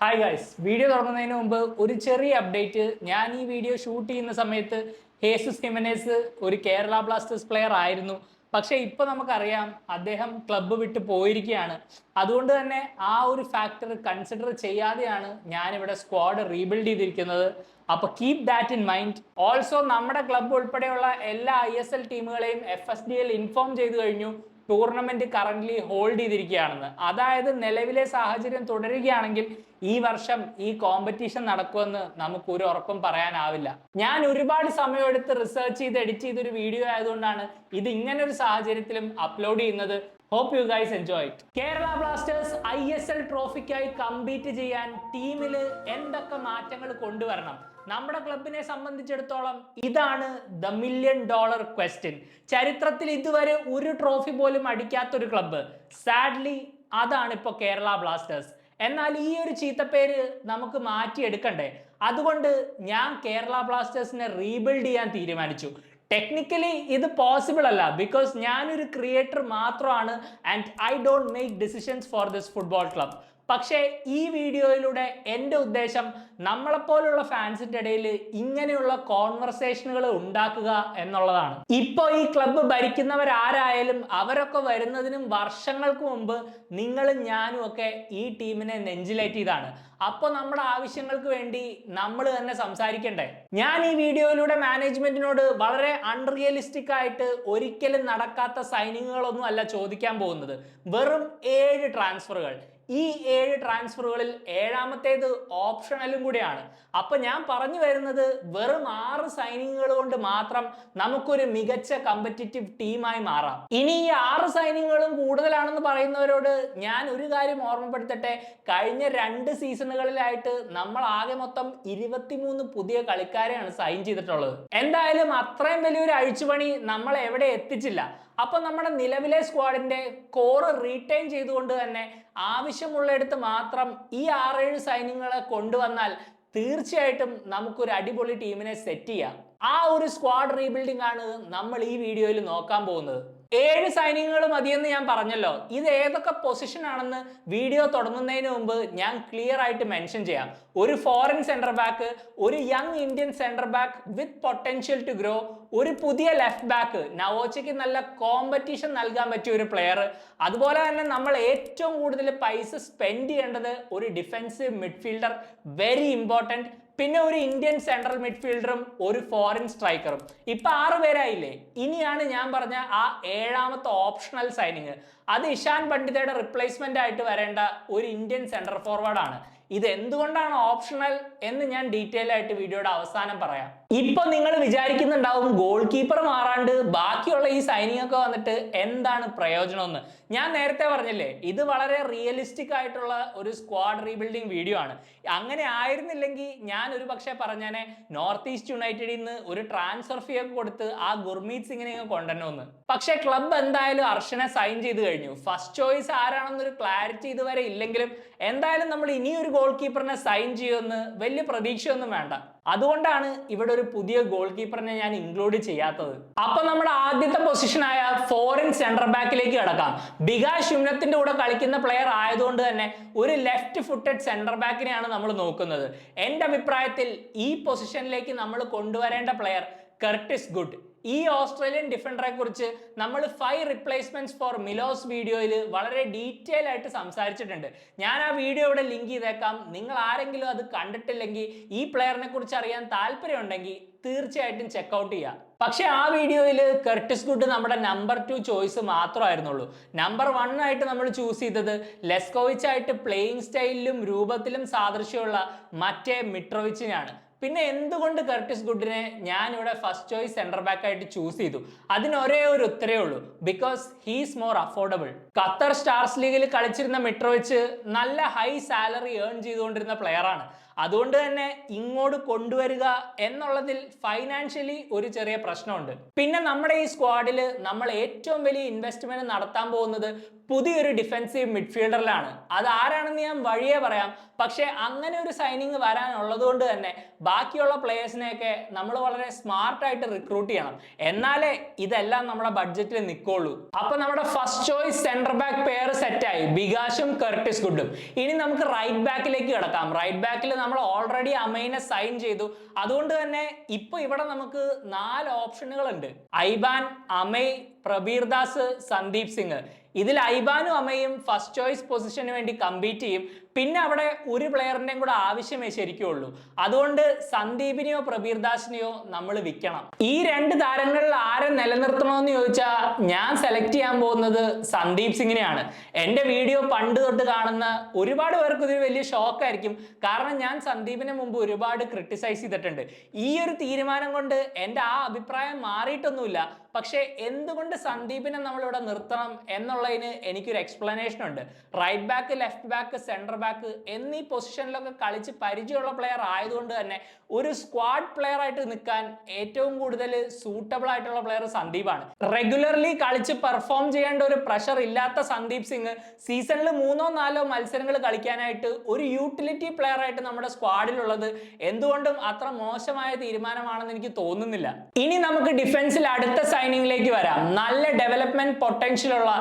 Hi guys, video തുടങ്ങുന്നതിന് മുമ്പ് ഒരു ചെറിയ അപ്ഡേറ്റ്. ഞാൻ ഈ വീഡിയോ ഷൂട്ട് ചെയ്യുന്ന സമയത്ത് ഹേസസ് ഹിമനേസ് ഒരു കേരള ബ്ലാസ്റ്റേഴ്സ് പ്ലെയർ ആയിരുന്നു. പക്ഷേ ഇപ്പോൾ നമുക്കറിയാം അദ്ദേഹം ക്ലബ്ബ് വിട്ട് പോയിരിക്കുകയാണ്. അതുകൊണ്ട് തന്നെ ആ ഒരു ഫാക്ടർ കൺസിഡർ ചെയ്യാതെയാണ് ഞാനിവിടെ സ്ക്വാഡ് റീബിൽഡ് ചെയ്തിരിക്കുന്നത്. അപ്പോൾ keep that in mind. Also നമ്മുടെ ക്ലബ്ബ് ഉൾപ്പെടെയുള്ള എല്ലാ ISL ടീമുകളെയും FSDL ഇൻഫോം ചെയ്തു കഴിഞ്ഞു ടൂർണമെന്റ് കറന്റ് ഹോൾഡ് ചെയ്തിരിക്കുകയാണെന്ന്. അതായത് നിലവിലെ സാഹചര്യം തുടരുകയാണെങ്കിൽ ഈ വർഷം ഈ കോമ്പറ്റീഷൻ നടക്കുമെന്ന് നമുക്ക് ഒരു ഉറപ്പും പറയാനാവില്ല. ഞാൻ ഒരുപാട് സമയമെടുത്ത് റിസർച്ച് ചെയ്ത് എഡിറ്റ് ചെയ്തൊരു വീഡിയോ ആയതുകൊണ്ടാണ് ഇത് ഇങ്ങനെ ഒരു സാഹചര്യത്തിലും അപ്ലോഡ് ചെയ്യുന്നത്. Hope you guys enjoy it. Kerala blasters ISL ട്രോഫിക്കായി കമ്പീറ്റ് ചെയ്യാൻ ടീമിൽ എന്തൊക്കെ മാറ്റങ്ങൾ കൊണ്ടുവരണം? നമ്മുടെ ക്ലബിനെ സംബന്ധിച്ചിടത്തോളം ഇതാണ് ദ $1 മില്യൺ ക്വസ്റ്റ്യൻ. ചരിത്രത്തിൽ ഇതുവരെ ഒരു ട്രോഫി പോലും അടിക്കാത്തൊരു ക്ലബ്ബ്, സാഡ്ലി അതാണ് ഇപ്പോൾ കേരള ബ്ലാസ്റ്റേഴ്സ്. എന്നാൽ ഈ ഒരു ചീത്തപ്പേര് നമുക്ക് മാറ്റിയെടുക്കണ്ടേ? അതുകൊണ്ട് ഞാൻ കേരള ബ്ലാസ്റ്റേഴ്സിനെ റീബിൽഡ് ചെയ്യാൻ തീരുമാനിച്ചു. ടെക്നിക്കലി ഇത് പോസിബിൾ അല്ല, ബിക്കോസ് ഞാനൊരു ക്രിയേറ്റർ മാത്രമാണ് and I don't make decisions for this football club. പക്ഷേ ഈ വീഡിയോയിലൂടെ എൻ്റെ ഉദ്ദേശം നമ്മളെപ്പോലുള്ള ഫാൻസിന്റെ ഇടയിൽ ഇങ്ങനെയുള്ള കോൺവെർസേഷനുകൾ ഉണ്ടാക്കുക എന്നുള്ളതാണ്. ഇപ്പോൾ ഈ ക്ലബ്ബ് ഭരിക്കുന്നവരാരായാലും അവരൊക്കെ വരുന്നതിനും വർഷങ്ങൾക്ക് മുമ്പ് നിങ്ങളും ഞാനും ഒക്കെ ഈ ടീമിനെ നെഞ്ചിലേറ്റിയതാണ്. അപ്പോൾ നമ്മുടെ ആവശ്യങ്ങൾക്ക് വേണ്ടി നമ്മൾ തന്നെ സംസാരിക്കണ്ടേ? ഞാൻ ഈ വീഡിയോയിലൂടെ മാനേജ്മെന്റിനോട് വളരെ അൺറിയലിസ്റ്റിക് ആയിട്ട് ഒരിക്കലും നടക്കാത്ത സൈനിങ്ങുകളൊന്നും അല്ല ചോദിക്കാൻ പോകുന്നത്. വെറും 7 ട്രാൻസ്ഫറുകൾ. ഈ 7 ട്രാൻസ്ഫറുകളിൽ 7ാമത്തേത് ഓപ്ഷണലും കൂടിയാണ്. അപ്പൊ ഞാൻ പറഞ്ഞു വരുന്നത് വെറും 6 സൈനിങ്ങുകൾ കൊണ്ട് മാത്രം നമുക്കൊരു മികച്ച കമ്പറ്റിറ്റീവ് ടീമായി മാറാം. ഇനി ഈ 6 സൈനിങ്ങുകളും കൂടുതലാണെന്ന് പറയുന്നവരോട് ഞാൻ ഒരു കാര്യം ഓർമ്മപ്പെടുത്തട്ടെ. കഴിഞ്ഞ 2 സീസണുകളിലായിട്ട് നമ്മൾ ആകെ മൊത്തം 23 പുതിയ കളിക്കാരെയാണ് സൈൻ ചെയ്തിട്ടുള്ളത്. എന്തായാലും അത്രയും വലിയൊരു അഴിച്ചുപണി നമ്മൾ എവിടെ എത്തിച്ചില്ല. അപ്പൊ നമ്മുടെ നിലവിലെ സ്ക്വാഡിന്റെ കോറ് റീറ്റെയിൻ ചെയ്തുകൊണ്ട് തന്നെ ആവശ്യമുള്ളിടത്ത് മാത്രം ഈ 6-7 സൈനിങ്ങളെ കൊണ്ടുവന്നാൽ തീർച്ചയായിട്ടും നമുക്കൊരു അടിപൊളി ടീമിനെ സെറ്റ് ചെയ്യാം. ആ ഒരു സ്ക്വാഡ് റീബിൽഡിംഗ് ആണ് നമ്മൾ ഈ വീഡിയോയിൽ നോക്കാൻ പോകുന്നത്. 7 സൈനിങ്ങുകൾ മതിയെന്ന് ഞാൻ പറഞ്ഞല്ലോ. ഇത് ഏതൊക്കെ പൊസിഷൻ ആണെന്ന് വീഡിയോ തുടങ്ങുന്നതിന് മുമ്പ് ഞാൻ ക്ലിയർ ആയിട്ട് മെൻഷൻ ചെയ്യാം. ഒരു ഫോറിൻ സെന്റർ ബാക്ക്, ഒരു young Indian centre back with potential to grow, ഒരു പുതിയ ലെഫ്റ്റ് ബാക്ക്, നവോച്ചയ്ക്ക് നല്ല കോമ്പറ്റീഷൻ നൽകാൻ പറ്റിയ ഒരു പ്ലെയർ. അതുപോലെ തന്നെ നമ്മൾ ഏറ്റവും കൂടുതൽ പൈസ സ്പെൻഡ് ചെയ്യേണ്ടത് ഒരു ഡിഫൻസീവ് മിഡ്ഫീൽഡർ, വെരി ഇമ്പോർട്ടൻറ്റ്. പിന്നെ ഒരു ഇന്ത്യൻ സെൻട്രൽ മിഡ്ഫീൽഡറും ഒരു ഫോറിൻ സ്ട്രൈക്കറും. ഇപ്പൊ 6 പേരായില്ലേ? ഇനിയാണ് ഞാൻ പറഞ്ഞ ആ 7ാമത്തെ ഓപ്ഷണൽ സൈനിങ്. അത് ഇഷാൻ പണ്ഡിതയുടെ റിപ്ലേസ്മെന്റ് ആയിട്ട് വരേണ്ട ഒരു ഇന്ത്യൻ സെൻട്രൽ ഫോർവേഡ് ആണ്. ഇത് എന്തുകൊണ്ടാണ് ഓപ്ഷണൽ എന്ന് ഞാൻ ഡീറ്റെയിൽ ആയിട്ട് വീഡിയോയുടെ അവസാനം പറയാം. ഇപ്പൊ നിങ്ങൾ വിചാരിക്കുന്നുണ്ടാവും ഗോൾ കീപ്പർ മാറാണ്ട് ബാക്കിയുള്ള ഈ സൈനിങ് ഒക്കെ വന്നിട്ട് എന്താണ് പ്രയോജനം എന്ന്. ഞാൻ നേരത്തെ പറഞ്ഞില്ലേ, ഇത് വളരെ റിയലിസ്റ്റിക് ആയിട്ടുള്ള ഒരു സ്ക്വാഡ് റീബിൽഡിംഗ് വീഡിയോ ആണ്. അങ്ങനെ ആയിരുന്നില്ലെങ്കിൽ ഞാൻ ഒരു പക്ഷേ പറഞ്ഞാനെ നോർത്ത് ഈസ്റ്റ് യുണൈറ്റഡിൽ നിന്ന് ഒരു ട്രാൻസ്ഫർ ഫീ ഒക്കെ കൊടുത്ത് ആ ഗുർമീത് സിംഗിനെ കൊണ്ടുവരണമെന്ന്. പക്ഷേ ക്ലബ്ബ് എന്തായാലും അർഷനെ സൈൻ ചെയ്ത് കഴിഞ്ഞു. ഫസ്റ്റ് ചോയ്സ് ആരാണെന്നൊരു ക്ലാരിറ്റി ഇതുവരെ ഇല്ലെങ്കിലും എന്തായാലും നമ്മൾ ഇനിയൊരു ഗോൾ കീപ്പറിനെ സൈൻ ചെയ്യുമെന്ന് വലിയ പ്രതീക്ഷയൊന്നും വേണ്ട. അതുകൊണ്ടാണ് ഇവിടെ ഒരു പുതിയ ഗോൾ കീപ്പറിനെ ഞാൻ ഇൻക്ലൂഡ് ചെയ്യാത്തത്. അപ്പൊ നമ്മുടെ ആദ്യത്തെ പൊസിഷനായ ഫോറിൻ സെന്റർ ബാക്കിലേക്ക് കിടക്കാം. ബികാഷ് യുംനത്തിന്റെ കൂടെ കളിക്കുന്ന പ്ലെയർ ആയതുകൊണ്ട് തന്നെ ഒരു ലെഫ്റ്റ് ഫുട്ടഡ് സെന്റർ ബാക്കിനെയാണ് നമ്മൾ നോക്കുന്നത്. എൻ്റെ അഭിപ്രായത്തിൽ ഈ പൊസിഷനിലേക്ക് നമ്മൾ കൊണ്ടുവരേണ്ട പ്ലെയർ കർട്ടിസ് ഗുഡ്. ഈ ഓസ്ട്രേലിയൻ ഡിഫൻഡറെ കുറിച്ച് നമ്മൾ 5 റിപ്ലേസ്മെന്റ്സ് ഫോർ മിലോസ് വീഡിയോയിൽ വളരെ ഡീറ്റെയിൽ ആയിട്ട് സംസാരിച്ചിട്ടുണ്ട്. ഞാൻ ആ വീഡിയോ ഇവിടെ ലിങ്ക് ചെയ്തേക്കാം. നിങ്ങൾ ആരെങ്കിലും അത് കണ്ടിട്ടില്ലെങ്കിൽ ഈ പ്ലെയറിനെ കുറിച്ച് അറിയാൻ താല്പര്യമുണ്ടെങ്കിൽ തീർച്ചയായിട്ടും ചെക്കൗട്ട് ചെയ്യാം. പക്ഷെ ആ വീഡിയോയിൽ കർട്ടിസ് ഗുഡ് നമ്മുടെ നമ്പർ 2 ചോയ്സ് മാത്രമായിരുന്നുള്ളൂ. നമ്പർ 1 ആയിട്ട് നമ്മൾ ചൂസ് ചെയ്തത് ലെസ്കോവിച്ച് ആയിട്ട് പ്ലേയിങ് സ്റ്റൈലിലും രൂപത്തിലും സാദൃശ്യമുള്ള മറ്റേ മിട്രോവിച്ചിനെയാണ്. പിന്നെ എന്തുകൊണ്ട് കർട്ടിസ് ഗുഡിനെ ഞാൻ ഇവിടെ ഫസ്റ്റ് ചോയ്സ് സെന്റർ ബാക്ക് ആയിട്ട് ചൂസ് ചെയ്തു? അതിന് ഒരേ ഒരു ഉത്തരേ ഉള്ളൂ, because he's more affordable. Qatar stars ലീഗിൽ കളിച്ചിരുന്ന മിട്രോവിച്ച് നല്ല ഹൈ സാലറി ഏൺ ചെയ്തുകൊണ്ടിരുന്ന പ്ലെയർ ആണ്. അതുകൊണ്ട് തന്നെ ഇങ്ങോട്ട് കൊണ്ടുവരിക എന്നുള്ളതിൽ ഫൈനാൻഷ്യലി ഒരു ചെറിയ പ്രശ്നമുണ്ട്. പിന്നെ നമ്മുടെ ഈ സ്ക്വാഡിൽ നമ്മൾ ഏറ്റവും വലിയ ഇൻവെസ്റ്റ്മെന്റ് നടത്താൻ പോകുന്നത് പുതിയൊരു ഡിഫൻസീവ് മിഡ്ഫീൽഡറിലാണ്. അത് ആരാണെന്ന് ഞാൻ വഴിയേ പറയാം. പക്ഷെ അങ്ങനെ ഒരു സൈനിങ് വരാനുള്ളത് കൊണ്ട് തന്നെ ബാക്കിയുള്ള പ്ലേയേഴ്സിനെയൊക്കെ നമ്മൾ വളരെ സ്മാർട്ടായിട്ട് റിക്രൂട്ട് ചെയ്യണം. എന്നാലേ ഇതെല്ലാം നമ്മുടെ ബഡ്ജറ്റിൽ നിൽക്കുള്ളൂ. അപ്പൊ നമ്മുടെ first choice centre back pair സെറ്റായി, ബിഗാഷും കർട്ടിസ് ഗുഡും. ഇനി നമുക്ക് റൈറ്റ് ബാക്കിലേക്ക് കിടക്കാം. റൈറ്റ് ബാക്കിൽ നമ്മൾ ഓൾറെഡി അമൈനെ സൈൻ ചെയ്തു. അതുകൊണ്ട് തന്നെ ഇപ്പൊ ഇവിടെ നമുക്ക് 4 ഓപ്ഷനുകൾ ഉണ്ട്: ഐബാൻ, അമൈ, പ്രബീർദാസ്, സന്ദീപ് സിംഗ്. ഇതിൽ ഐബാനും അമയും ഫസ്റ്റ് ചോയ്സ് പൊസിഷന് വേണ്ടി കമ്പീറ്റ് ചെയ്യും. പിന്നെ അവിടെ ഒരു പ്ലെയറിന്റെയും കൂടെ ആവശ്യമേ ശരിക്കുള്ളൂ. അതുകൊണ്ട് സന്ദീപിനെയോ പ്രബീർദാസിനെയോ നമ്മൾ വിൽക്കണം. ഈ 2 താരങ്ങളിൽ ആരെ നിലനിർത്തണമെന്ന് ചോദിച്ചാൽ ഞാൻ സെലക്ട് ചെയ്യാൻ പോകുന്നത് സന്ദീപ് സിംഗിനെയാണ്. എൻ്റെ വീഡിയോ പണ്ട് തൊട്ട് കാണുന്ന ഒരുപാട് പേർക്ക് ഇതൊരു വലിയ ഷോക്കായിരിക്കും. കാരണം ഞാൻ സന്ദീപിനെ മുമ്പ് ഒരുപാട് ക്രിട്ടിസൈസ് ചെയ്തിട്ടുണ്ട്. ഈ ഒരു തീരുമാനം കൊണ്ട് എൻ്റെ ആ അഭിപ്രായം മാറിയിട്ടൊന്നുമില്ല. പക്ഷേ എന്തുകൊണ്ട് സന്ദീപിനെ നമ്മളിവിടെ നിർത്തണം എന്നുള്ളതിന് എനിക്കൊരു എക്സ്പ്ലനേഷൻ ഉണ്ട്. Right back, left back, central back എന്നീ പൊസിഷനിലൊക്കെ കളിച്ച് പരിചയമുള്ള പ്ലെയർ ആയതുകൊണ്ട് തന്നെ ഒരു സ്ക്വാഡ് പ്ലെയർ ആയിട്ട് നിൽക്കാൻ ഏറ്റവും കൂടുതൽ സൂട്ടബിൾ ആയിട്ടുള്ള പ്ലെയർ സന്ദീപാണ്. റെഗുലർലി കളിച്ച് പെർഫോം ചെയ്യേണ്ട ഒരു പ്രഷർ ഇല്ലാത്ത സന്ദീപ് സിംഗ് സീസണിൽ 3-4 മത്സരങ്ങൾ കളിക്കാനായിട്ട് ഒരു യൂട്ടിലിറ്റി പ്ലെയർ ആയിട്ട് നമ്മുടെ സ്ക്വാഡിലുള്ളത് എന്തുകൊണ്ടും അത്ര മോശമായ തീരുമാനമാണെന്ന് എനിക്ക് തോന്നുന്നില്ല. ഇനി നമുക്ക് ഡിഫൻസിൽ അടുത്ത സൈനിങ്ങിലേക്ക് വരാം. നല്ല ഡെവലപ്മെന്റ് പൊട്ടൻഷ്യൽ ഉള്ള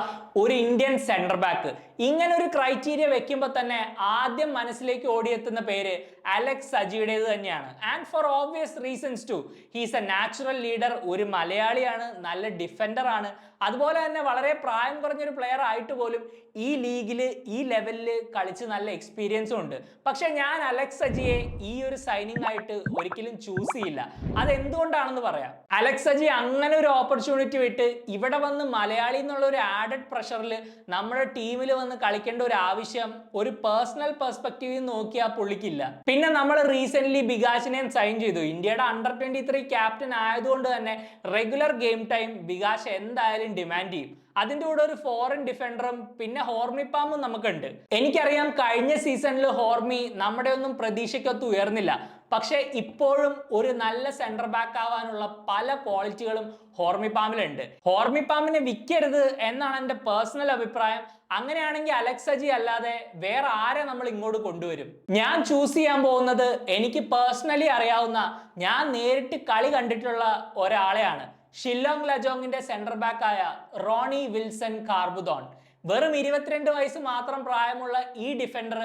ഒരു ഇന്ത്യൻ സെന്റർ ബാക്ക്. ഇങ്ങനെ ഒരു ക്രൈറ്റീരിയ വെക്കുമ്പോൾ തന്നെ ആദ്യം മനസ്സിലേക്ക് ഓടിയെത്തുന്ന പേര് അലക്സ് സജിയുടേത് തന്നെയാണ്. And for obvious reasons too. He's a natural leader. ഒരു മലയാളിയാണ്, നല്ല ഡിഫൻഡർ ആണ്. അതുപോലെ തന്നെ വളരെ പ്രായം കുറഞ്ഞൊരു പ്ലെയർ ആയിട്ട് പോലും ഈ ലീഗിൽ ഈ ലെവലിൽ കളിച്ച് നല്ല എക്സ്പീരിയൻസും ഉണ്ട്. പക്ഷെ ഞാൻ അലക്സ് സജിയെ ഈ ഒരു സൈനിങ് ആയിട്ട് ഒരിക്കലും ചൂസ് ചെയ്യില്ല. അതെന്തുകൊണ്ടാണെന്ന് പറയാം. അലക്സ് സജി അങ്ങനെ ഒരു ഓപ്പർച്യൂണിറ്റി വിട്ട് ഇവിടെ വന്ന് മലയാളി എന്നുള്ള ഒരു ആഡഡ് പ്രഷറിൽ നമ്മുടെ ടീമിൽ വന്ന് കളിക്കേണ്ട ഒരു ആവശ്യം ഒരു പേഴ്സണൽ പെർസ്പെക്റ്റീവിൽ നോക്കിയാൽ പുള്ളിക്കില്ല. പിന്നെ നമ്മൾ റീസെന്റ് ബിഗാഷിനെയും സൈൻ ചെയ്തു. ഇന്ത്യയുടെ അണ്ടർ 23 ക്യാപ്റ്റൻ ആയതുകൊണ്ട് തന്നെ റെഗുലർ ഗെയിം ടൈം ബിഗാഷ് എന്തായാലും ഡിമാൻഡ് ചെയ്യും. അതിൻ്റെ കൂടെ ഒരു ഫോറിൻ ഡിഫൻഡറും പിന്നെ ഹോർമിപ്പാമും നമുക്കുണ്ട്. എനിക്കറിയാം കഴിഞ്ഞ സീസണിൽ ഹോർമി നമ്മുടെ ഒന്നും പ്രതീക്ഷയ്ക്കൊത്ത് ഉയർന്നില്ല. പക്ഷെ ഇപ്പോഴും ഒരു നല്ല സെന്റർ ബാക്ക് ആവാനുള്ള പല ക്വാളിറ്റികളും ഹോർമിപ്പാമിലുണ്ട്. ഹോർമിപ്പാമിനെ വിൽക്കരുത് എന്നാണ് എൻ്റെ പേഴ്സണൽ അഭിപ്രായം. അങ്ങനെയാണെങ്കിൽ അലക്സ് സജി അല്ലാതെ വേറെ ആരെ നമ്മൾ ഇങ്ങോട്ട് കൊണ്ടുവരും? ഞാൻ ചൂസ് ചെയ്യാൻ പോകുന്നത് എനിക്ക് പേഴ്സണലി അറിയാവുന്ന, ഞാൻ നേരിട്ട് കളി കണ്ടിട്ടുള്ള ഒരാളെയാണ്. ഷില്ലോങ് ലജോങ്ങിന്റെ സെന്റർ ബാക്ക് ആയ റോണി വിൽസൺ കാർബുദോൺ. വെറും 22 വയസ്സ് മാത്രം പ്രായമുള്ള ഈ ഡിഫൻഡർ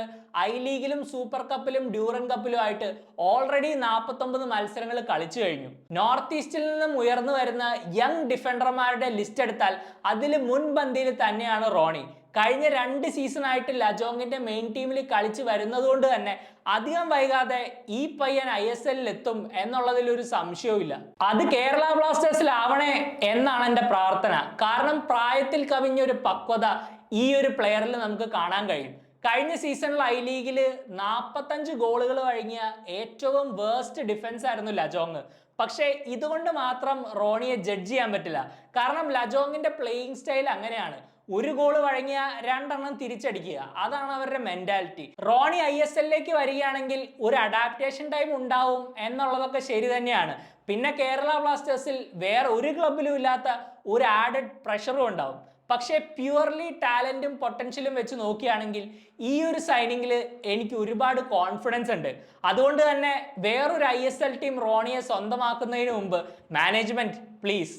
ഐ ലീഗിലും സൂപ്പർ കപ്പിലും ഡ്യൂറൻ കപ്പിലും ആയിട്ട് ഓൾറെഡി 49 മത്സരങ്ങൾ കളിച്ചു കഴിഞ്ഞു. നോർത്ത് ഈസ്റ്റിൽ നിന്നും ഉയർന്നു വരുന്ന യങ് ഡിഫൻഡർമാരുടെ ലിസ്റ്റ് എടുത്താൽ അതിൽ മുൻപന്തിയിൽ തന്നെയാണ് റോണി. കഴിഞ്ഞ 2 സീസണായിട്ട് ലജോങ്ങിന്റെ മെയിൻ ടീമിൽ കളിച്ച് വരുന്നത് കൊണ്ട് തന്നെ അധികം വൈകാതെ ഈ പയ്യൻ ISL എത്തും എന്നുള്ളതിൽ ഒരു സംശയവുമില്ല. അത് കേരള ബ്ലാസ്റ്റേഴ്സിലാവണേ എന്നാണ് എൻ്റെ പ്രാർത്ഥന. കാരണം പ്രായത്തിൽ കവിഞ്ഞൊരു പക്വത ഈ ഒരു പ്ലെയറിൽ നമുക്ക് കാണാൻ കഴിയും. കഴിഞ്ഞ സീസണിൽ ഐ ലീഗിൽ 45 ഗോളുകൾ വഴങ്ങിയ ഏറ്റവും വേഴ്സ്റ്റ് ഡിഫൻസ് ആയിരുന്നു ലജോങ്. പക്ഷേ ഇതുകൊണ്ട് മാത്രം റോണിയെ ജഡ്ജ് ചെയ്യാൻ പറ്റില്ല. കാരണം ലജോങ്ങിന്റെ പ്ലേയിങ് സ്റ്റൈൽ അങ്ങനെയാണ്. ഒരു ഗോള് വഴങ്ങിയ 2 എണ്ണം തിരിച്ചടിക്കുക, അതാണ് അവരുടെ മെന്റാലിറ്റി. റോണി ISLലേക്ക് വരികയാണെങ്കിൽ ഒരു അഡാപ്റ്റേഷൻ ടൈം ഉണ്ടാവും എന്നുള്ളതൊക്കെ ശരി തന്നെയാണ്. പിന്നെ കേരള ബ്ലാസ്റ്റേഴ്സിൽ വേറെ ഒരു ക്ലബിലും ഇല്ലാത്ത ഒരു ആഡഡ് പ്രഷറും ഉണ്ടാവും. പക്ഷേ പ്യുവർലി ടാലന്റും പൊട്ടൻഷ്യലും വെച്ച് നോക്കുകയാണെങ്കിൽ ഈ ഒരു സൈനിങ്ങിൽ എനിക്ക് ഒരുപാട് കോൺഫിഡൻസ് ഉണ്ട്. അതുകൊണ്ട് തന്നെ വേറൊരു ISL ടീം റോണിയെ സ്വന്തമാക്കുന്നതിന് മുമ്പ് മാനേജ്മെന്റ് പ്ലീസ്.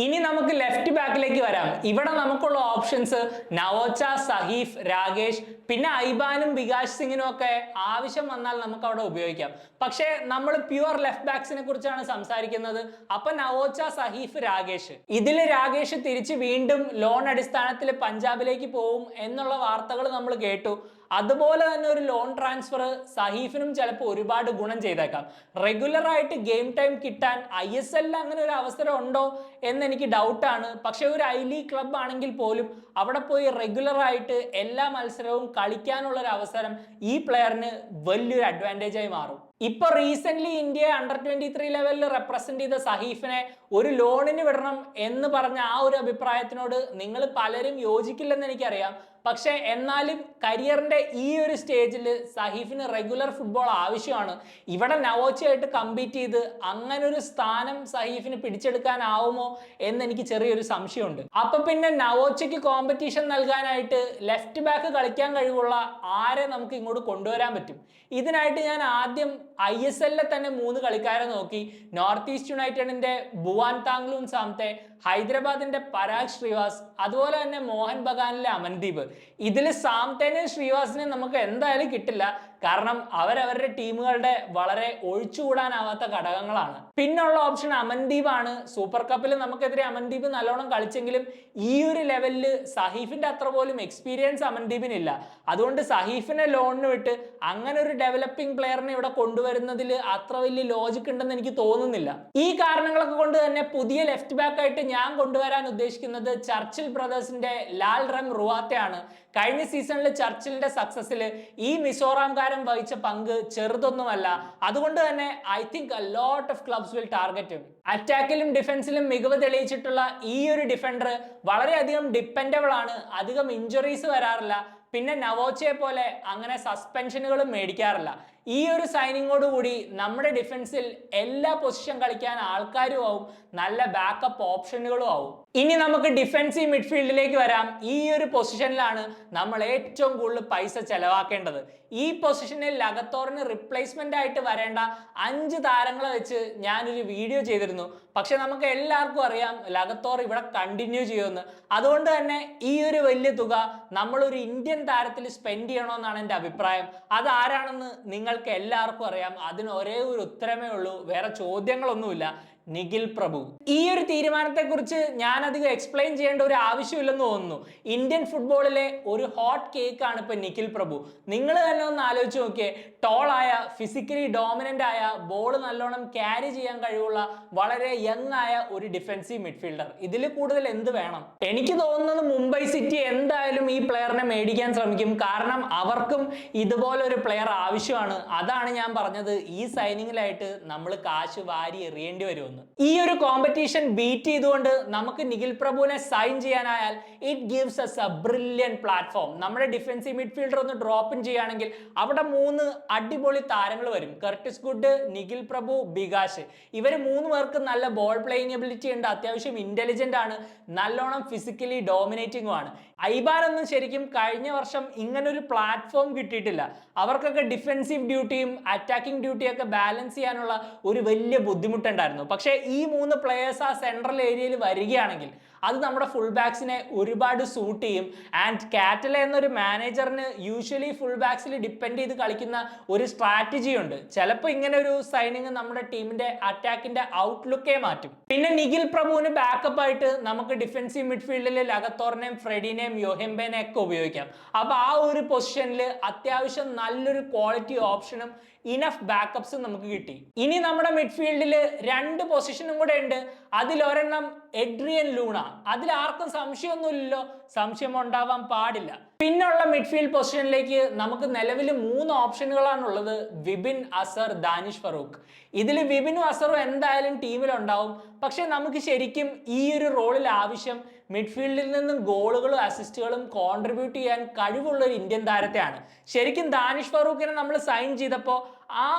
ഇനി നമുക്ക് ലെഫ്റ്റ് ബാക്കിലേക്ക് വരാം. ഇവിടെ നമുക്കുള്ള ഓപ്ഷൻസ് നവോച്ച, സഹീഫ്, രാകേഷ്, പിന്നെ ഐബാനും ബികാഷ് സിംഗിനും ഒക്കെ ആവശ്യം വന്നാൽ നമുക്ക് അവിടെ ഉപയോഗിക്കാം. പക്ഷേ നമ്മൾ പ്യുവർ ലെഫ്റ്റ് ബാക്സിനെ കുറിച്ചാണ് സംസാരിക്കുന്നത്. അപ്പൊ നവോച്ച, സഹീഫ്, രാകേഷ്. ഇതിൽ രാകേഷ് തിരിച്ച് വീണ്ടും ലോൺ അടിസ്ഥാനത്തിൽ പഞ്ചാബിലേക്ക് പോവും എന്നുള്ള വാർത്തകൾ നമ്മൾ കേട്ടു. അതുപോലെ തന്നെ ഒരു ലോൺ ട്രാൻസ്ഫർ സഹീഫിനും ചിലപ്പോൾ ഒരുപാട് ഗുണം ചെയ്തേക്കാം. റെഗുലർ ആയിട്ട് ഗെയിം ടൈം കിട്ടാൻ ISL അങ്ങനെ ഒരു അവസരം ഉണ്ടോ എന്ന് എനിക്ക് ഡൗട്ടാണ്. പക്ഷെ ഒരു ഐ ലീഗ് ക്ലബ് ആണെങ്കിൽ പോലും അവിടെ പോയി റെഗുലർ ആയിട്ട് എല്ലാ മത്സരവും കളിക്കാനുള്ള ഒരു അവസരം ഈ പ്ലെയറിന് വലിയൊരു അഡ്വാൻറ്റേജ് ആയി മാറും. ഇപ്പൊ റീസെന്റ് ഇന്ത്യ അണ്ടർ 23 ലെവലിൽ റെപ്രസെന്റ് ചെയ്ത സഹീഫിനെ ഒരു ലോണിന് വിടണം എന്ന് പറഞ്ഞ ആ ഒരു അഭിപ്രായത്തിനോട് നിങ്ങൾ പലരും യോജിക്കില്ലെന്ന് എനിക്കറിയാം. പക്ഷെ എന്നാലും കരിയറിന്റെ ഈ ഒരു സ്റ്റേജിൽ സഹീഫിന് റെഗുലർ ഫുട്ബോൾ ആവശ്യമാണ്. ഇവിടെ നവോച്ചയായിട്ട് കമ്പീറ്റ് ചെയ്ത് അങ്ങനെ ഒരു സ്ഥാനം സഹീഫിന് പിടിച്ചെടുക്കാനാവുമോ എന്ന് എനിക്ക് ചെറിയൊരു സംശയമുണ്ട്. അപ്പൊ പിന്നെ നവോച്ചയ്ക്ക് കോമ്പറ്റീഷൻ നൽകാനായിട്ട് ലെഫ്റ്റ് ബാക്ക് കളിക്കാൻ കഴിവുള്ള ആരെ നമുക്ക് ഇങ്ങോട്ട് കൊണ്ടുവരാൻ പറ്റും? ഇതിനായിട്ട് ഞാൻ ആദ്യം ISL തന്നെ 3 കളിക്കാരെ നോക്കി. നോർത്ത് ഈസ്റ്റ് യുണൈറ്റഡിന്റെ ഭുവാൻ താങ്ലൂൻ സാംതെ, ഹൈദരാബാദിന്റെ പരാഗ് ശ്രീവാസ്, അതുപോലെ തന്നെ മോഹൻ ബഗാനിലെ അമൻദീപ്. ഇതിൽ സാംതേനെയും ശ്രീവാസിനെയും നമുക്ക് എന്തായാലും കിട്ടില്ല. കാരണം അവരവരുടെ ടീമുകളുടെ വളരെ ഒഴിച്ചുകൂടാനാവാത്ത ഘടകങ്ങളാണ്. പിന്നുള്ള ഓപ്ഷൻ അമൻദീപ് ആണ്. സൂപ്പർ കപ്പിൽ നമുക്കെതിരെ അമൻദീപ് നല്ലോണം കളിച്ചെങ്കിലും ഈ ഒരു ലെവലിൽ സഹീഫിന്റെ അത്ര പോലും എക്സ്പീരിയൻസ് അമൻദീപിനില്ല. അതുകൊണ്ട് സഹീഫിനെ ലോണിന് വിട്ട് അങ്ങനെ ഒരു ഡെവലപ്പിംഗ് പ്ലെയറിനെ ഇവിടെ കൊണ്ടുവരുന്നതിൽ അത്ര വലിയ ലോജിക് ഉണ്ടെന്ന് എനിക്ക് തോന്നുന്നില്ല. ഈ കാരണങ്ങളൊക്കെ കൊണ്ട് തന്നെ പുതിയ ലെഫ്റ്റ് ബാക്ക് ആയിട്ട് ഞാൻ കൊണ്ടുവരാൻ ഉദ്ദേശിക്കുന്നത് ചർച്ചിൽ ബ്രദേഴ്സിന്റെ ലാൽ റം റുവാത്തയാണ്. കഴിഞ്ഞ സീസണിൽ ചർച്ചിലിന്റെ സക്സസിൽ ഈ മിസോറാംകാരൻ വഹിച്ച പങ്ക് ചെറുതൊന്നുമല്ല. അതുകൊണ്ട് തന്നെ I think a lot of clubs will target. അറ്റാക്കിലും ഡിഫൻസിലും മികവ് തെളിയിച്ചിട്ടുള്ള ഈ ഒരു ഡിഫൻഡർ വളരെയധികം ഡിപ്പെൻഡബിൾ ആണ്. അധികം ഇഞ്ചുറീസ് വരാറില്ല. പിന്നെ നവോച്ചയെ പോലെ അങ്ങനെ സസ്പെൻഷനുകളും മേടിക്കാറില്ല. ഈ ഒരു സൈനിങ്ങോട് കൂടി നമ്മുടെ ഡിഫൻസിൽ എല്ലാ പൊസിഷൻ കളിക്കാൻ ആൾക്കാരും ആവും, നല്ല ബാക്കപ്പ് ഓപ്ഷനുകളും ആവും. ഇനി നമുക്ക് ഡിഫൻസീവ് മിഡ്ഫീൽഡിലേക്ക് വരാം. ഈ ഒരു പൊസിഷനിലാണ് നമ്മൾ ഏറ്റവും കൂടുതൽ പൈസ ചെലവാക്കേണ്ടത്. ഈ പൊസിഷനിൽ ലഗത്തോറിന് റിപ്ലേസ്മെന്റ് ആയിട്ട് വരേണ്ട 5 താരങ്ങളെ വെച്ച് ഞാനൊരു വീഡിയോ ചെയ്തിരുന്നു. പക്ഷെ നമുക്ക് എല്ലാവർക്കും അറിയാം ലഗത്തോർ ഇവിടെ കണ്ടിന്യൂ ചെയ്യുമെന്ന്. അതുകൊണ്ട് തന്നെ ഈ ഒരു വലിയ തുക നമ്മളൊരു ഇന്ത്യൻ താരത്തിൽ സ്പെൻഡ് ചെയ്യണമെന്നാണ് എൻ്റെ അഭിപ്രായം. അതാരാണെന്ന് നിങ്ങൾക്ക് എല്ലാവർക്കും അറിയാം. അതിന് ഒരേ ഒരു ഉത്തരമേ ഉള്ളൂ, വേറെ ചോദ്യങ്ങളൊന്നുമില്ല. നിഖിൽ പ്രഭു. ഈ ഒരു തീരുമാനത്തെ കുറിച്ച് ഞാൻ അധികം എക്സ്പ്ലെയിൻ ചെയ്യേണ്ട ഒരു ആവശ്യമില്ലെന്ന് തോന്നുന്നു. ഇന്ത്യൻ ഫുട്ബോളിലെ ഒരു ഹോട്ട് കേക്ക് ആണ് ഇപ്പൊ നിഖിൽ പ്രഭു. നിങ്ങൾ തന്നെ ഒന്ന് ആലോചിച്ച് നോക്കിയേ. ടോളായ, ഫിസിക്കലി ഡോമിനന്റ് ആയ, ബോൾ നല്ലോണം ക്യാരി ചെയ്യാൻ കഴിവുള്ള, വളരെ യങ് ആയ ഒരു ഡിഫൻസീവ് മിഡ്ഫീൽഡർ. ഇതിൽ കൂടുതൽ എന്ത് വേണം? എനിക്ക് തോന്നുന്നത് മുംബൈ സിറ്റി എന്തായാലും ഈ പ്ലെയറിനെ മേടിക്കാൻ ശ്രമിക്കും. കാരണം അവർക്കും ഇതുപോലെ ഒരു പ്ലെയർ ആവശ്യമാണ്. അതാണ് ഞാൻ പറഞ്ഞത്, ഈ സൈനിങ്ങിലായിട്ട് നമ്മൾ കാശ് വാരി എറിയേണ്ടി വരുമെന്ന്. ഈ ഒരു കോമ്പറ്റീഷൻ ബീറ്റ് ചെയ്തുകൊണ്ട് നമുക്ക് നിഖിൽ പ്രഭുവിനെ സൈൻ ചെയ്യാനായാൽ it gives us a brilliant platform. നമ്മുടെ ഡിഫൻസീവ് മിഡ്ഫീൽഡർ ഒന്ന് ഡ്രോപ്പ് ഇൻ ചെയ്യുകയാണെങ്കിൽ അവിടെ 3 അടിപൊളി താരങ്ങൾ വരും. Curtis Good, Nikhil Prabhu, Bikash. ഇവർ 3 പേർക്ക് നല്ല ബോൾ പ്ലേയിങ് എബിലിറ്റി ഉണ്ട്, അത്യാവശ്യം ഇന്റലിജന്റ് ആണ്, നല്ലോണം ഫിസിക്കലി ഡോമിനേറ്റിംഗും ആണ്. ഐബാനൊന്നും ശരിക്കും കഴിഞ്ഞ വർഷം ഇങ്ങനൊരു പ്ലാറ്റ്ഫോം കിട്ടിയിട്ടില്ല. അവർക്കൊക്കെ ഡിഫൻസീവ് ഡ്യൂട്ടിയും അറ്റാക്കിംഗ് ഡ്യൂട്ടിയും ഒക്കെ ബാലൻസ് ചെയ്യാനുള്ള ഒരു വലിയ ബുദ്ധിമുട്ടുണ്ടായിരുന്നു. പക്ഷേ ഈ 3 പ്ലേയേഴ്സ് ആ സെൻട്രൽ ഏരിയയിൽ വരികയാണെങ്കിൽ അത് നമ്മുടെ ഫുൾ ബാക്സിനെ ഒരുപാട് സൂട്ട് ചെയ്യും. ആൻഡ് കാറ്റല എന്നൊരു മാനേജറിന് യൂഷ്വലി ഫുൾ ബാക്സിൽ ഡിപ്പെൻഡ് ചെയ്ത് കളിക്കുന്ന ഒരു സ്ട്രാറ്റജി ഉണ്ട്. ചിലപ്പോൾ ഇങ്ങനെ ഒരു സൈനിങ് നമ്മുടെ ടീമിന്റെ അറ്റാക്കിന്റെ ഔട്ട്ലുക്കേ മാറ്റും. പിന്നെ നിഖിൽ പ്രഭുവിന് ബാക്കപ്പ് ആയിട്ട് നമുക്ക് ഡിഫൻസീവ് മിഡ്ഫീൽഡിൽ ലഗത്തോറിനെയും ഫ്രെഡിനെയും യോഹെംബേനെ ഒക്കെ ഉപയോഗിക്കാം. അപ്പൊ ആ ഒരു പൊസിഷനിൽ അത്യാവശ്യം നല്ലൊരു ക്വാളിറ്റി ഓപ്ഷനും ഇനഫ് ബാക്കപ്സും നമുക്ക് കിട്ടി. ഇനി നമ്മുടെ മിഡ്ഫീൽഡിൽ 2 പൊസിഷനും കൂടെ ഉണ്ട്. അതിലൊരെണ്ണം എഡ്രിയൻ ലൂണ. അതിൽ ആർക്കും സംശയമൊന്നുമില്ലല്ലോ, സംശയം ഉണ്ടാവാൻ പാടില്ല. പിന്നുള്ള മിഡ്ഫീൽഡ് പൊസിഷനിലേക്ക് നമുക്ക് നിലവിൽ 3 ഓപ്ഷനുകളാണുള്ളത്: വിപിൻ, അസർ, ദാനിഷ് ഫറൂഖ്. ഇതിൽ വിപിനും അസറും എന്തായാലും ടീമിലുണ്ടാവും. പക്ഷെ നമുക്ക് ശരിക്കും ഈ ഒരു റോളിൽ ആവശ്യം മിഡ്ഫീൽഡിൽ നിന്നും ഗോളുകളും അസിസ്റ്റുകളും കോൺട്രിബ്യൂട്ട് ചെയ്യാൻ കഴിവുള്ള ഒരു ഇന്ത്യൻ താരത്തെയാണ്. ശരിക്കും ദാനിഷ് ഫറൂഖിനെ നമ്മൾ സൈൻ ചെയ്തപ്പോൾ ആ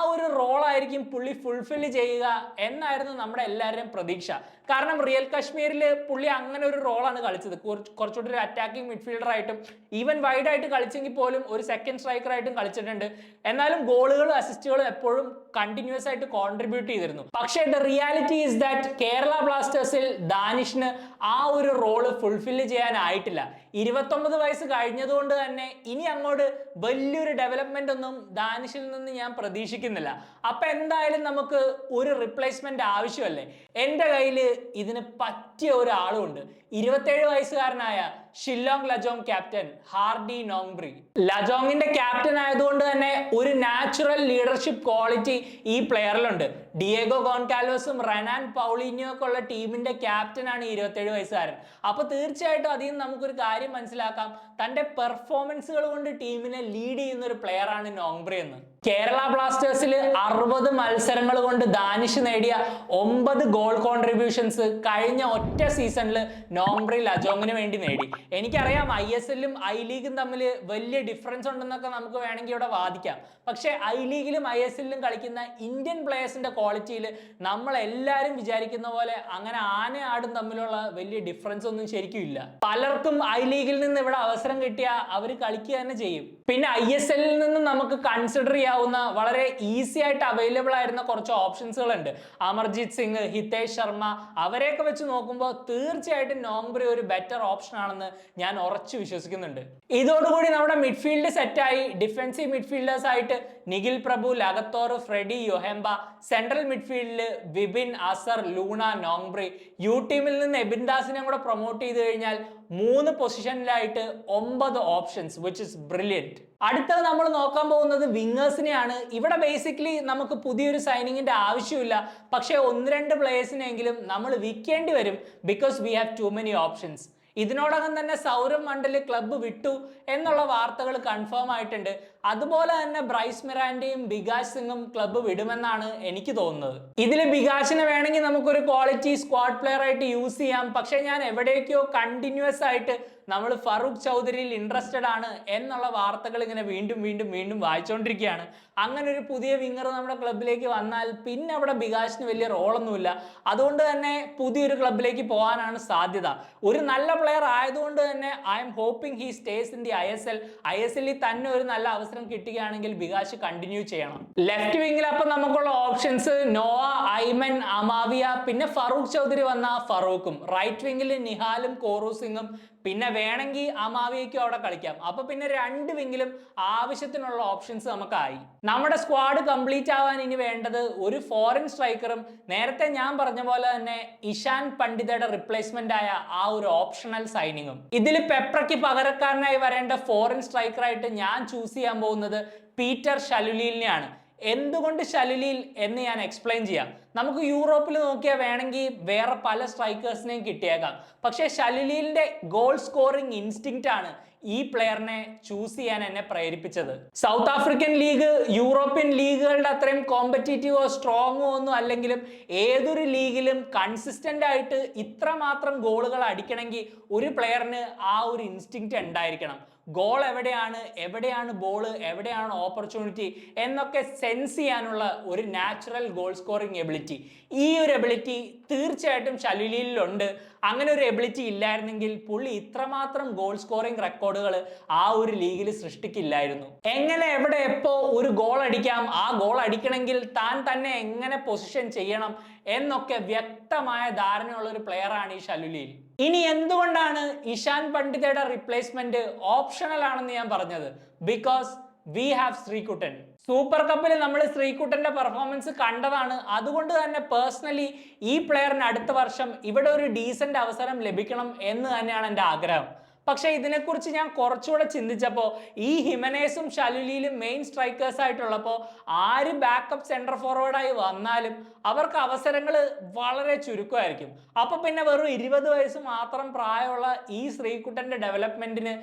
ഒരു റോളായിരിക്കും പുള്ളി ഫുൾഫിൽ ചെയ്യുക എന്നായിരുന്നു നമ്മുടെ എല്ലാവരുടെയും പ്രതീക്ഷ. കാരണം റിയൽ കശ്മീരിൽ പുള്ളി അങ്ങനെ ഒരു റോളാണ് കളിച്ചത്. കുറച്ചുകൂടി ഒരു അറ്റാക്കിംഗ് മിഡ്ഫീൽഡർ ആയിട്ടും ഈവൻ വൈഡ് ആയിട്ട് കളിച്ചെങ്കിൽ പോലും ഒരു സെക്കൻഡ് സ്ട്രൈക്കർ ആയിട്ടും കളിച്ചിട്ടുണ്ട്. എന്നാലും ഗോളുകളും അസിസ്റ്റുകളും എപ്പോഴും കണ്ടിന്യൂസ് ആയിട്ട് കോൺട്രിബ്യൂട്ട് ചെയ്തിരുന്നു. പക്ഷേ the reality is that Kerala ബ്ലാസ്റ്റേഴ്സിൽ ദാനിഷിന് ആ ഒരു റോള് ഫുൾഫിൽ ചെയ്യാനായിട്ടില്ല. 29 വയസ്സ് കഴിഞ്ഞതുകൊണ്ട് തന്നെ ഇനി അങ്ങോട്ട് വലിയൊരു ഡെവലപ്മെന്റ് ഒന്നും ദാനിഷിൽ നിന്ന് ഞാൻ പ്രതീക്ഷിക്കുന്നില്ല. അപ്പൊ എന്തായാലും നമുക്ക് ഒരു റിപ്ലേസ്മെന്റ് ആവശ്യമല്ലേ? എൻ്റെ കയ്യിൽ ഇതിന് പറ്റിയ ഒരാളുണ്ട്. 27 വയസ്സുകാരനായ ഷില്ലോങ് ലജോങ് ക്യാപ്റ്റൻ ഹാർഡി നോങ്ബ്രി. ലജോങ്ങിന്റെ ക്യാപ്റ്റൻ ആയതുകൊണ്ട് തന്നെ ഒരു നാച്ചുറൽ ലീഡർഷിപ്പ് ക്വാളിറ്റി ഈ പ്ലെയറിലുണ്ട്. ഡിയേഗോ ഗോൺകാൽവസും റെനാൻ പൗളിനിയോ ഒക്കെ ഉള്ള ടീമിന്റെ ക്യാപ്റ്റനാണ് 27 വയസ്സുകാരൻ. അപ്പൊ തീർച്ചയായിട്ടും അതിൽ നിന്ന് നമുക്കൊരു കാര്യം മനസ്സിലാക്കാം, തന്റെ പെർഫോമൻസുകൾ കൊണ്ട് ടീമിനെ ലീഡ് ചെയ്യുന്ന ഒരു പ്ലെയർ ആണ് നോങ്ബ്രി എന്ന്. കേരള ബ്ലാസ്റ്റേഴ്സിൽ 60 മത്സരങ്ങൾ കൊണ്ട് ദാനിഷ് നേടിയ 9 ഗോൾ കോൺട്രിബ്യൂഷൻസ് കഴിഞ്ഞ ഒറ്റ സീസണിൽ നോംബ്രി ലജോങ്ങിന് വേണ്ടി നേടി. എനിക്കറിയാം ISL-ഉം ഐ ലീഗും തമ്മിൽ വലിയ ഡിഫറൻസ് ഉണ്ടെന്നൊക്കെ നമുക്ക് വേണമെങ്കിൽ ഇവിടെ വാദിക്കാം. പക്ഷേ ഐ ലീഗിലും ISL-ലും കളിക്കുന്ന ഇന്ത്യൻ പ്ലേയേഴ്സിന്റെ ക്വാളിറ്റിയിൽ നമ്മൾ എല്ലാവരും വിചാരിക്കുന്ന പോലെ അങ്ങനെ ആനയാടും തമ്മിലുള്ള വലിയ ഡിഫറൻസ് ഒന്നും ശരിക്കും ഇല്ല. പലർക്കും ഐ ലീഗിൽ നിന്ന് ഇവിടെ അവസരം കിട്ടിയാൽ അവർ കളിക്കുക തന്നെ ചെയ്യും. പിന്നെ ISL-ൽ നിന്ന് നമുക്ക് കൺസിഡർ ചെയ്യാവുന്ന വളരെ ഈസി ആയിട്ട് അവൈലബിൾ ആയിരുന്ന കുറച്ച് ഓപ്ഷൻസുകൾ ഉണ്ട്. അമർജിത് സിംഗ്, ഹിതേഷ് ശർമ്മ, അവരെയൊക്കെ വെച്ച് നോക്കുമ്പോൾ തീർച്ചയായിട്ടും നോംബ്രി ഒരു ബെറ്റർ ഓപ്ഷൻ ആണെന്ന് ഞാൻ ഉറച്ചു വിശ്വസിക്കുന്നുണ്ട്. ഇതോടുകൂടി നമ്മുടെ മിഡ്ഫീൽഡ് സെറ്റായി. ഡിഫൻസീവ് മിഡ്ഫീൽഡേഴ്സ് ആയിട്ട് നിഖിൽ പ്രഭു, ലഗത്തോർ, ഫ്രെഡി യൊഹെംബ. സെൻട്രൽ മിഡ്ഫീൽഡിൽ വിപിൻ, അസർ, ലൂണ, നോംബ്രി. യു ടീമിൽ നിന്ന് എബിൻ ദാസിനെ കൂടെ പ്രൊമോട്ട് ചെയ്ത് കഴിഞ്ഞാൽ 3 പൊസിഷനിലായിട്ട് 9 ഓപ്ഷൻസ്, വിച്ച് ഇസ് ബ്രില്യൻറ്റ്. അടുത്തത് നമ്മൾ നോക്കാൻ പോകുന്നത് വിങ്ങേഴ്സിനെയാണ്. ഇവിടെ ബേസിക്കലി നമുക്ക് പുതിയൊരു സൈനിങ്ങിന്റെ ആവശ്യമില്ല. പക്ഷേ 1-2 പ്ലേയേഴ്സിനെങ്കിലും നമ്മൾ വിൽക്കേണ്ടി വരും. Because we have too many options. ഇതിനോടകം തന്നെ സൗരവ് മണ്ഡല് ക്ലബ്ബ് വിട്ടു എന്നുള്ള വാർത്തകൾ കൺഫേം ആയിട്ടുണ്ട്. അതുപോലെ തന്നെ ബ്രൈസ് മിറാൻഡയും ബികാഷ് സിംഗും ക്ലബ്ബ് വിടുമെന്നാണ് എനിക്ക് തോന്നുന്നത്. ഇതിൽ ബികാഷിനെ വേണമെങ്കിൽ നമുക്കൊരു ക്വാളിറ്റി സ്ക്വാഡ് പ്ലെയർ ആയിട്ട് യൂസ് ചെയ്യാം. പക്ഷെ ഞാൻ എവിടേക്കോ കണ്ടിന്യൂസ് ആയിട്ട് നമ്മൾ ഫറൂഖ് ചൗധരിയിൽ ഇൻട്രസ്റ്റഡ് ആണ് എന്നുള്ള വാർത്തകൾ ഇങ്ങനെ വീണ്ടും വീണ്ടും വീണ്ടും വായിച്ചുകൊണ്ടിരിക്കുകയാണ്. അങ്ങനെ ഒരു പുതിയ വിങ്ങർ നമ്മുടെ ക്ലബിലേക്ക് വന്നാൽ പിന്നെ അവിടെ ബികാഷിന് വലിയ റോളൊന്നുമില്ല. അതുകൊണ്ട് തന്നെ പുതിയൊരു ക്ലബിലേക്ക് പോകാനാണ് സാധ്യത. ഒരു നല്ല പ്ലെയർ ആയതുകൊണ്ട് തന്നെ I'm hoping he stays in the ISL തന്നെ ഒരു നല്ല അവസരം കിട്ടുകയാണെങ്കിൽ ബികാഷ് കണ്ടിന്യൂ ചെയ്യണം. ലെഫ്റ്റ് വിങ്ങിൽ അപ്പൊ നമുക്കുള്ള ഓപ്ഷൻസ് നോവ, ഐമൻ, അമാവിയ, പിന്നെ ഫറൂഖ് ചൗധരി വന്ന ഫറൂഖും. റൈറ്റ് വിങ്ങിൽ നിഹാലും കോറു സിംഗും, പിന്നെ വേണമെങ്കിൽ അമാവിയയ്ക്കും അവിടെ കളിക്കാം. അപ്പൊ പിന്നെ 2 വിങ്ങിലും ആവശ്യത്തിനുള്ള ഓപ്ഷൻസ് നമുക്കായി. നമ്മുടെ സ്ക്വാഡ് കംപ്ലീറ്റ് ആവാൻ ഇനി വേണ്ടത് ഒരു ഫോറിൻ സ്ട്രൈക്കറും നേരത്തെ ഞാൻ പറഞ്ഞ പോലെ തന്നെ ഇഷാൻ പണ്ഡിതയുടെ റിപ്ലേസ്മെന്റ് ആയ ആ ഒരു ഓപ്ഷണൽ സൈനിങ്ങും. ഇതിൽ പെപ്രയ്ക്ക് പകരക്കാരനായി വരേണ്ട ഫോറിൻ സ്ട്രൈക്കറായിട്ട് ഞാൻ ചൂസ് ചെയ്യാൻ പോകുന്നത് പീറ്റർ ഷലുലീലിനെയാണ്. എന്തുകൊണ്ട് ഷലുലീൽ എന്ന് ഞാൻ എക്സ്പ്ലെയിൻ ചെയ്യാം. നമുക്ക് യൂറോപ്പിൽ നോക്കിയാൽ വേണമെങ്കിൽ വേറെ പല സ്ട്രൈക്കേഴ്സിനെയും കിട്ടിയേക്കാം. പക്ഷേ ഷലുലീലിന്റെ ഗോൾ സ്കോറിംഗ് ഇൻസ്റ്റിങ്ക്റ്റ് ആണ് ഈ പ്ലെയറിനെ ചൂസ് ചെയ്യാൻ എന്നെ പ്രേരിപ്പിച്ചത്. സൗത്ത് ആഫ്രിക്കൻ ലീഗ് യൂറോപ്യൻ ലീഗുകളുടെ അത്രയും കോമ്പറ്റീറ്റീവോ സ്ട്രോങ്ങോ ഒന്നും അല്ലെങ്കിലും ഏതൊരു ലീഗിലും കൺസിസ്റ്റന്റ് ആയിട്ട് ഇത്രമാത്രം ഗോളുകൾ അടിക്കണമെങ്കിൽ ഒരു പ്ലെയറിന് ആ ഒരു ഇൻസ്റ്റിങ്ക്റ്റ് ഉണ്ടായിരിക്കണം. ഗോൾ എവിടെയാണ് ബോള്, എവിടെയാണ് ഓപ്പർച്യൂണിറ്റി എന്നൊക്കെ സെൻസ് ചെയ്യാനുള്ള ഒരു നാച്ചുറൽ ഗോൾ സ്കോറിംഗ് എബിലിറ്റി. ഈ ഒരു എബിലിറ്റി തീർച്ചയായിട്ടും ഷലുലീലിലുണ്ട്. അങ്ങനെ ഒരു എബിലിറ്റി ഇല്ലായിരുന്നെങ്കിൽ പുള്ളി ഇത്രമാത്രം ഗോൾ സ്കോറിംഗ് റെക്കോർഡുകൾ ആ ഒരു ലീഗിൽ സൃഷ്ടിക്കില്ലായിരുന്നു. എങ്ങനെ എവിടെ എപ്പോ ഒരു ഗോൾ അടിക്കാം, ആ ഗോൾ അടിക്കണമെങ്കിൽ താൻ തന്നെ എങ്ങനെ പൊസിഷൻ ചെയ്യണം എന്നൊക്കെ വ്യക്തമായ ധാരണയുള്ള ഒരു പ്ലെയർ ആണ് ഈ ഷലുലീൽ. ഇനി എന്തുകൊണ്ടാണ് ഇഷാൻ പണ്ഡിതയുടെ റിപ്ലേസ്മെന്റ് ഓപ്ഷണൽ ആണെന്ന് ഞാൻ പറഞ്ഞത്? Because we have Sreekuttan. Super കപ്പിൽ നമ്മൾ ശ്രീകുട്ടന്റെ പെർഫോമൻസ് കണ്ടതാണ്. അതുകൊണ്ട് തന്നെ പേഴ്സണലി ഈ പ്ലെയറിന് അടുത്ത വർഷം ഇവിടെ ഒരു ഡീസന്റ് അവസരം ലഭിക്കണം എന്ന് തന്നെയാണ് എൻ്റെ ആഗ്രഹം. പക്ഷെ ഇതിനെക്കുറിച്ച് ഞാൻ കുറച്ചുകൂടെ ചിന്തിച്ചപ്പോൾ ഈ ഹിമനേസും ഷലുലീലും മെയിൻ സ്ട്രൈക്കേഴ്സ് ആയിട്ടുള്ളപ്പോൾ ആര് ബാക്കപ്പ് സെന്റർ ഫോർവേഡായി വന്നാലും അവർക്ക് അവസരങ്ങൾ വളരെ ചുരുക്കമായിരിക്കും. അപ്പൊ പിന്നെ വെറും 20 വയസ്സ് മാത്രം പ്രായമുള്ള ഈ ശ്രീകുട്ടന്റെ ഡെവലപ്മെന്റിന്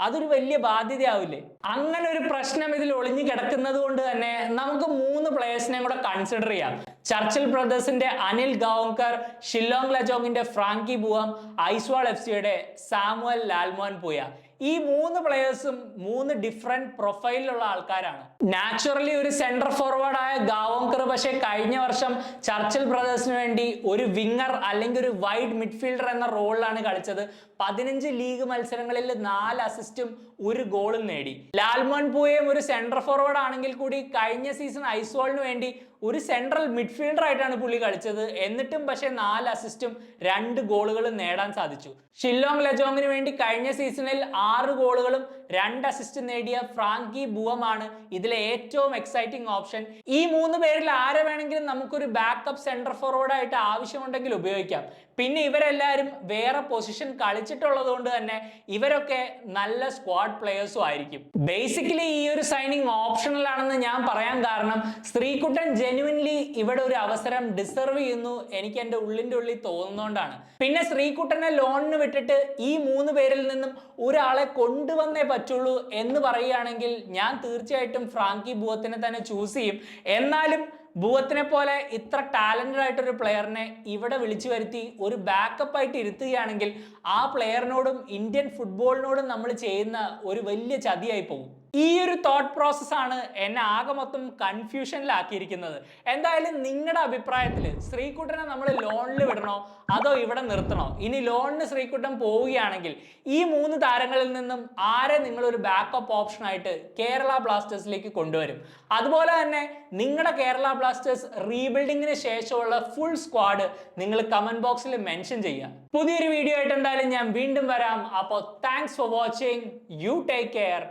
അതൊരു വലിയ ബാധ്യതയാവില്ലേ? അങ്ങനെ ഒരു പ്രശ്നം ഇതിൽ ഒളിഞ്ഞു കിടക്കുന്നത് കൊണ്ട് തന്നെ നമുക്ക് 3 പ്ലേയേഴ്സിനെയും കൂടെ കൺസിഡർ ചെയ്യാം. ചർച്ചിൽ ബ്രദേഴ്സിന്റെ അനിൽ ഗാവോങ്കർ, ഷില്ലോങ് ലജോങ്ങിന്റെ ഫ്രാങ്കി ബുവാം, ഐസ്വാൾ FC-യുടെ സാമുവൽ ലാൽമോൻ പൂയ. ഈ 3 പ്ലേയേഴ്സും 3 ഡിഫറെന്റ് പ്രൊഫൈലിലുള്ള ആൾക്കാരാണ്. നാച്ചുറലി ഒരു സെന്റർ ഫോർവേഡ് ആയ ഗാവോങ്കർ പക്ഷേ കഴിഞ്ഞ വർഷം ചർച്ചിൽ ബ്രദേഴ്സിന് വേണ്ടി ഒരു വിങ്ങർ അല്ലെങ്കിൽ ഒരു വൈഡ് മിഡ്ഫീൽഡർ എന്ന റോളിലാണ് കളിച്ചത്. 15 ലീഗ് മത്സരങ്ങളിൽ 4 അസിസ്റ്റും 1 ഗോളും നേടി. ലാൽമോൻ പൂയയും ഒരു സെന്റർ ഫോർവേഡ് ആണെങ്കിൽ കൂടി കഴിഞ്ഞ സീസൺ ഐസ്വാളിന് വേണ്ടി ഒരു സെൻട്രൽ മിഡ്ഫീൽഡർ ആയിട്ടാണ് പുള്ളി കളിച്ചത്. എന്നിട്ടും പക്ഷേ 4 അസിസ്റ്റും 2 ഗോളുകളും നേടാൻ സാധിച്ചു. ഷില്ലോങ് ലജോങ്ങിന് വേണ്ടി കഴിഞ്ഞ സീസണിൽ 6 ഗോളുകളും 2 അസിസ്റ്റ് നേടിയ ഫ്രാങ്കി ബുവമാണ് ഇതിലെ ഏറ്റവും എക്സൈറ്റിംഗ് ഓപ്ഷൻ. ഈ 3 പേരിൽ ആരെ വേണമെങ്കിലും നമുക്കൊരു ബാക്കപ്പ് സെന്റർ ഫോർവേഡ് ആയിട്ട് ആവശ്യമുണ്ടെങ്കിൽ ഉപയോഗിക്കാം. പിന്നെ ഇവരെല്ലാവരും വേറെ പൊസിഷൻ കളിച്ചിട്ടുള്ളത് കൊണ്ട് തന്നെ ഇവരൊക്കെ നല്ല സ്ക്വാഡ് പ്ലേയേഴ്സും ആയിരിക്കും. ബേസിക്കലി ഈ ഒരു സൈനിങ് ഓപ്ഷണൽ ആണെന്ന് ഞാൻ പറയാൻ കാരണം ശ്രീകുട്ടൻ ജെന്യുവൻലി ഇവിടെ ഒരു അവസരം ഡിസർവ് ചെയ്യുന്നു എനിക്ക് എൻ്റെ ഉള്ളിൻ്റെ ഉള്ളിൽ തോന്നുന്നതുകൊണ്ടാണ്. പിന്നെ ശ്രീകുട്ടനെ ലോണിന് വിട്ടിട്ട് ഈ 3 പേരിൽ നിന്നും ഒരാളെ കൊണ്ടുവന്നേ പറ്റുള്ളൂ എന്ന് പറയുകയാണെങ്കിൽ ഞാൻ തീർച്ചയായിട്ടും ഫ്രാങ്കി ബുവത്തിനെ തന്നെ ചൂസ് ചെയ്യും. എന്നാലും ബുവത്തിനെ പോലെ ഇത്ര ടാലന്റഡ് ആയിട്ടൊരു പ്ലെയറിനെ ഇവിടെ വിളിച്ചു വരുത്തി ഒരു ബാക്കപ്പ് ആയിട്ട് ഇരുത്തുകയാണെങ്കിൽ ആ പ്ലെയറിനോടും ഇന്ത്യൻ ഫുട്ബോളിനോടും നമ്മൾ ചെയ്യുന്ന ഒരു വലിയ ചതിയായി പോകും. ഈ ഒരു തോട്ട് പ്രോസസ്സാണ് എന്നെ ആകെ മൊത്തം കൺഫ്യൂഷനിലാക്കിയിരിക്കുന്നത്. എന്തായാലും നിങ്ങളുടെ അഭിപ്രായത്തിൽ ശ്രീകുട്ടനെ നമ്മൾ ലോണിൽ വിടണോ അതോ ഇവിടെ നിർത്തണോ? ഇനി ലോണിന് ശ്രീകുട്ടൻ പോവുകയാണെങ്കിൽ ഈ 3 താരങ്ങളിൽ നിന്നും ആരെ നിങ്ങളൊരു ബാക്കപ്പ് ഓപ്ഷനായിട്ട് കേരള ബ്ലാസ്റ്റേഴ്സിലേക്ക് കൊണ്ടുവരും? അതുപോലെ തന്നെ നിങ്ങളുടെ കേരള ബ്ലാസ്റ്റേഴ്സ് റീബിൽഡിങ്ങിന് ശേഷമുള്ള ഫുൾ സ്ക്വാഡ് നിങ്ങൾ കമന്റ് ബോക്സിൽ മെൻഷൻ ചെയ്യുക. പുതിയൊരു വീഡിയോ ആയിട്ട് എന്തായാലും ഞാൻ വീണ്ടും വരാം. അപ്പോൾ thanks for watching. You take care.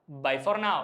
Bye for now.